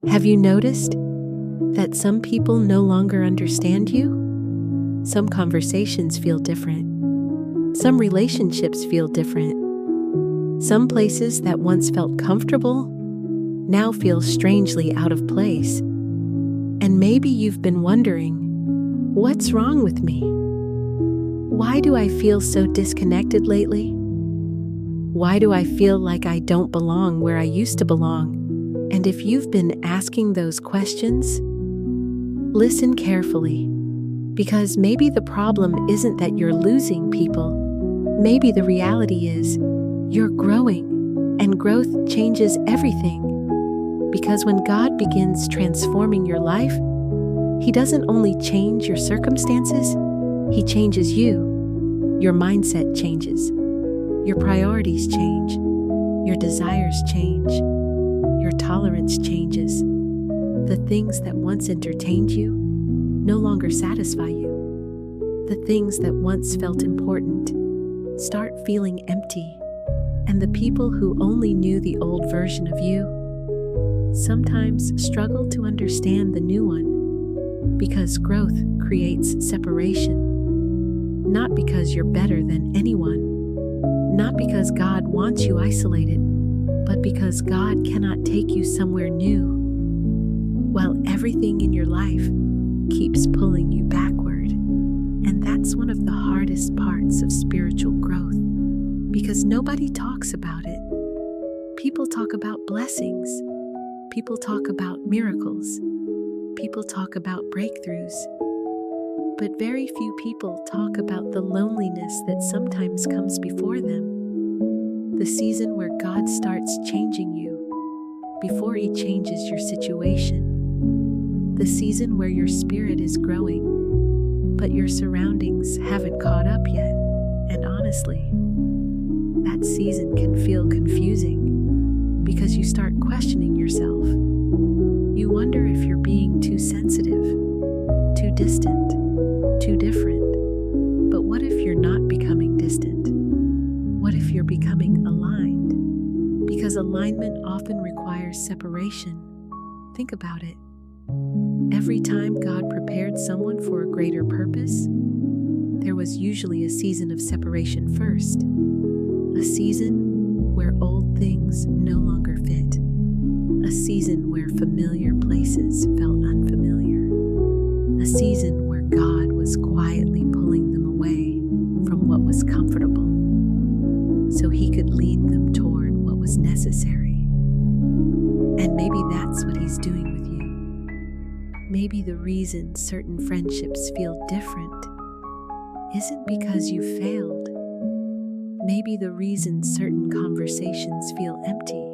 Have you noticed that some people no longer understand you? Some conversations feel different. Some relationships feel different. Some places that once felt comfortable now feel strangely out of place. And maybe you've been wondering, what's wrong with me? Why do I feel so disconnected lately? Why do I feel like I don't belong where I used to belong? And if you've been asking those questions, listen carefully, because maybe the problem isn't that you're losing people. Maybe the reality is you're growing, and growth changes everything. Because when God begins transforming your life, He doesn't only change your circumstances, He changes you. Your mindset changes. Your priorities change. Your desires change. Your tolerance changes. The things that once entertained you no longer satisfy you. The things that once felt important start feeling empty. And the people who only knew the old version of you sometimes struggle to understand the new one, because growth creates separation. Not because you're better than anyone, not because God wants you isolated, but because God cannot take you somewhere new, while everything in your life keeps pulling you backward. And that's one of the hardest parts of spiritual growth, because nobody talks about it. People talk about blessings. People talk about miracles. People talk about breakthroughs. But very few people talk about the loneliness that sometimes comes before them. The season where God starts changing you before He changes your situation. The season where your spirit is growing, but your surroundings haven't caught up yet. And honestly, that season can feel confusing because you start questioning yourself. You wonder if you're being too sensitive, too distant, too different. But what if you're not becoming distant? What if you're becoming aligned? Because alignment often requires separation. Think about it. Every time God prepared someone for a greater purpose, there was usually a season of separation first. A season where old things no longer fit. A season where familiar places felt unfamiliar. A season where God was quietly pulling them away from what was comfortable, so He could lead them toward what was necessary. And maybe that's what He's doing with you. Maybe the reason certain friendships feel different isn't because you failed. Maybe the reason certain conversations feel empty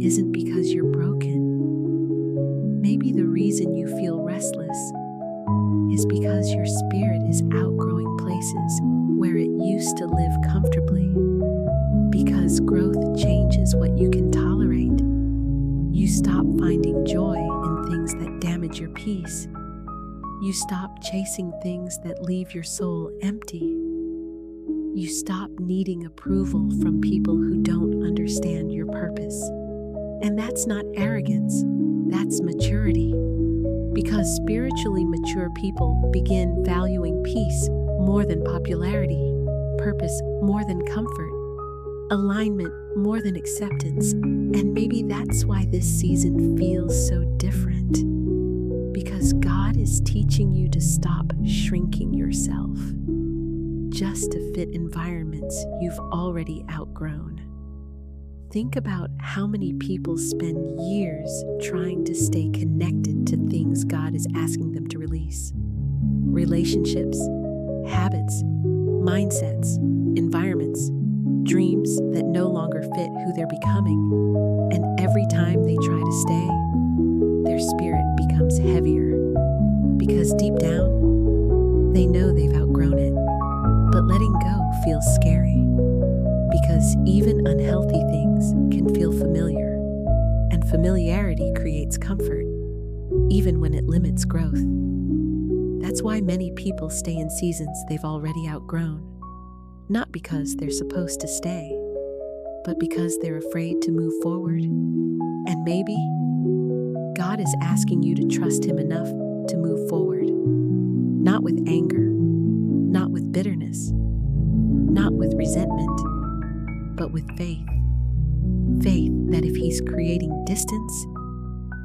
isn't because you're broken. Maybe the reason you feel restless is because your spirit is outgrowing places where it used to live comfortably. Because growth changes what you can tolerate. You stop finding joy in things that damage your peace. You stop chasing things that leave your soul empty. You stop needing approval from people who don't understand your purpose. And that's not arrogance, that's maturity. Because spiritually mature people begin valuing peace more than popularity, purpose more than comfort, alignment more than acceptance. And maybe that's why this season feels so different. Because God is teaching you to stop shrinking yourself just to fit environments you've already outgrown. Think about how many people spend years trying to stay connected to things God is asking them to release. Relationships, habits, mindsets, environments, dreams that no longer fit who they're becoming. And every time they try to stay, their spirit becomes heavier. Because deep down, they know they've outgrown it. But letting go feels scary. Because even unhealthy things can feel familiar, and familiarity creates comfort, even when it limits growth. That's why many people stay in seasons they've already outgrown, not because they're supposed to stay, but because they're afraid to move forward. And maybe God is asking you to trust Him enough to move forward, not with anger, not with bitterness, not with resentment, but with faith. Faith that if He's creating distance,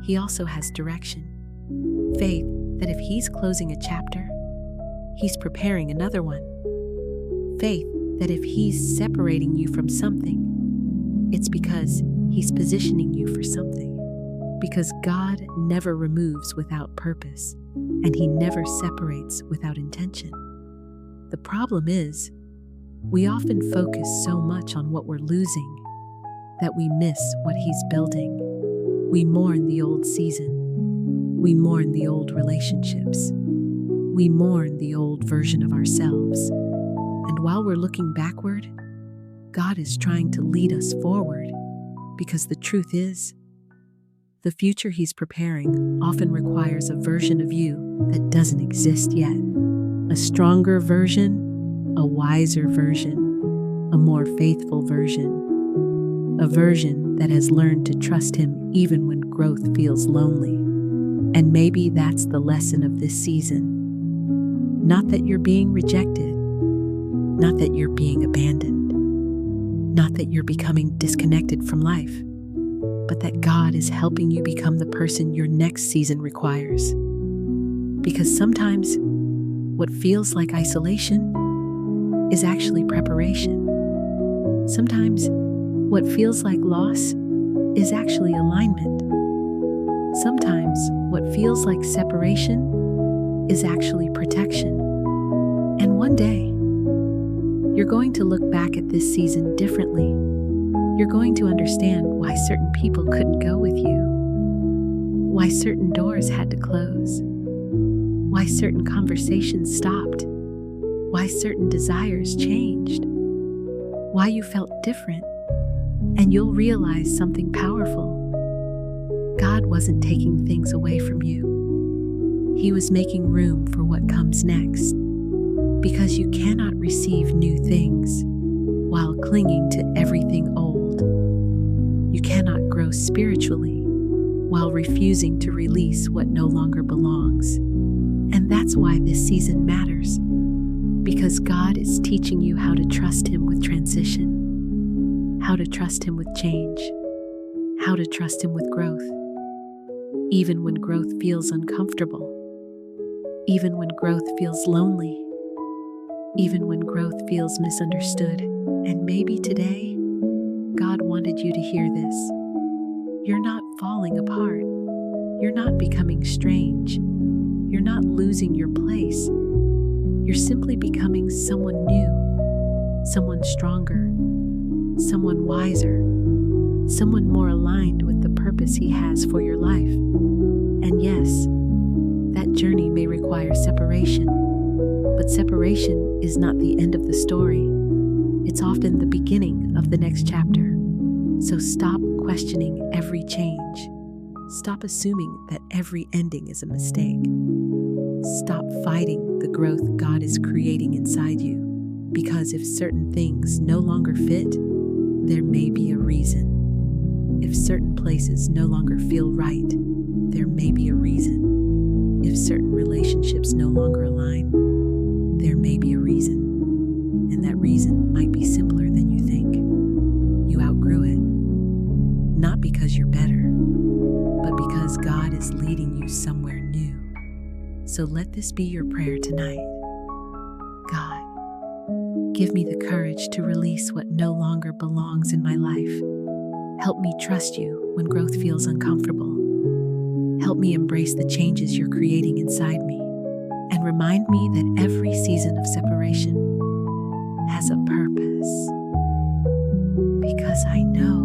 He also has direction. Faith that if He's closing a chapter, He's preparing another one. Faith that if He's separating you from something, it's because He's positioning you for something. Because God never removes without purpose, and He never separates without intention. The problem is, we often focus so much on what we're losing that we miss what He's building. We mourn the old season. We mourn the old relationships. We mourn the old version of ourselves. And while we're looking backward, God is trying to lead us forward, because the truth is, the future He's preparing often requires a version of you that doesn't exist yet. A stronger version, a wiser version, a more faithful version. A version that has learned to trust Him even when growth feels lonely. And maybe that's the lesson of this season. Not that you're being rejected, not that you're being abandoned, not that you're becoming disconnected from life, but that God is helping you become the person your next season requires. Because sometimes what feels like isolation is actually preparation. Sometimes what feels like loss is actually alignment. Sometimes what feels like separation is actually protection. And one day, you're going to look back at this season differently. You're going to understand why certain people couldn't go with you, why certain doors had to close, why certain conversations stopped, why certain desires changed, why you felt different, and you'll realize something powerful. God wasn't taking things away from you. He was making room for what comes next, because you cannot receive new things while clinging to everything old. You cannot grow spiritually while refusing to release what no longer belongs. And that's why this season matters, because God is teaching you how to trust Him with transition, how to trust Him with change, how to trust Him with growth, even when growth feels uncomfortable, even when growth feels lonely, even when growth feels misunderstood. And maybe today, God wanted you to hear this. You're not falling apart. You're not becoming strange. You're not losing your place. You're simply becoming someone new, someone stronger, someone wiser, someone more aligned with the purpose He has for your life. And yes, that journey may require separation, but separation is not the end of the story. It's often the beginning of the next chapter. So stop questioning every change. Stop assuming that every ending is a mistake. Stop fighting the growth God is creating inside you, because if certain things no longer fit, there may be a reason. If certain places no longer feel right, there may be a reason. If certain relationships no longer align, there may be a reason. And that reason might be simpler than you think. You outgrew it, not because you're better, but because God is leading you somewhere new. So let this be your prayer tonight. God, give me the courage to release what no longer belongs in my life. Help me trust you when growth feels uncomfortable. Help me embrace the changes you're creating inside me, and remind me that every season of separation has a purpose, because I know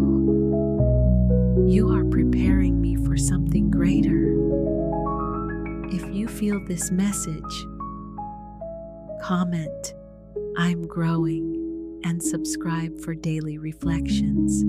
you are preparing me for something greater. If you feel this message, comment, "I'm growing," and subscribe for daily reflections.